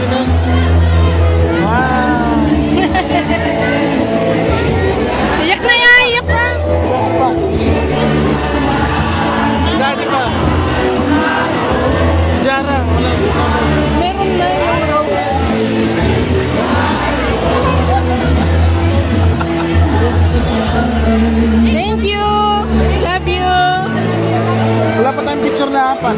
Pwede na. Wow. Iyak na yan, iyak na. Dati pa. Jara. Meron na yung rose. Thank you. I love you. Wala pa tayong picture na apat.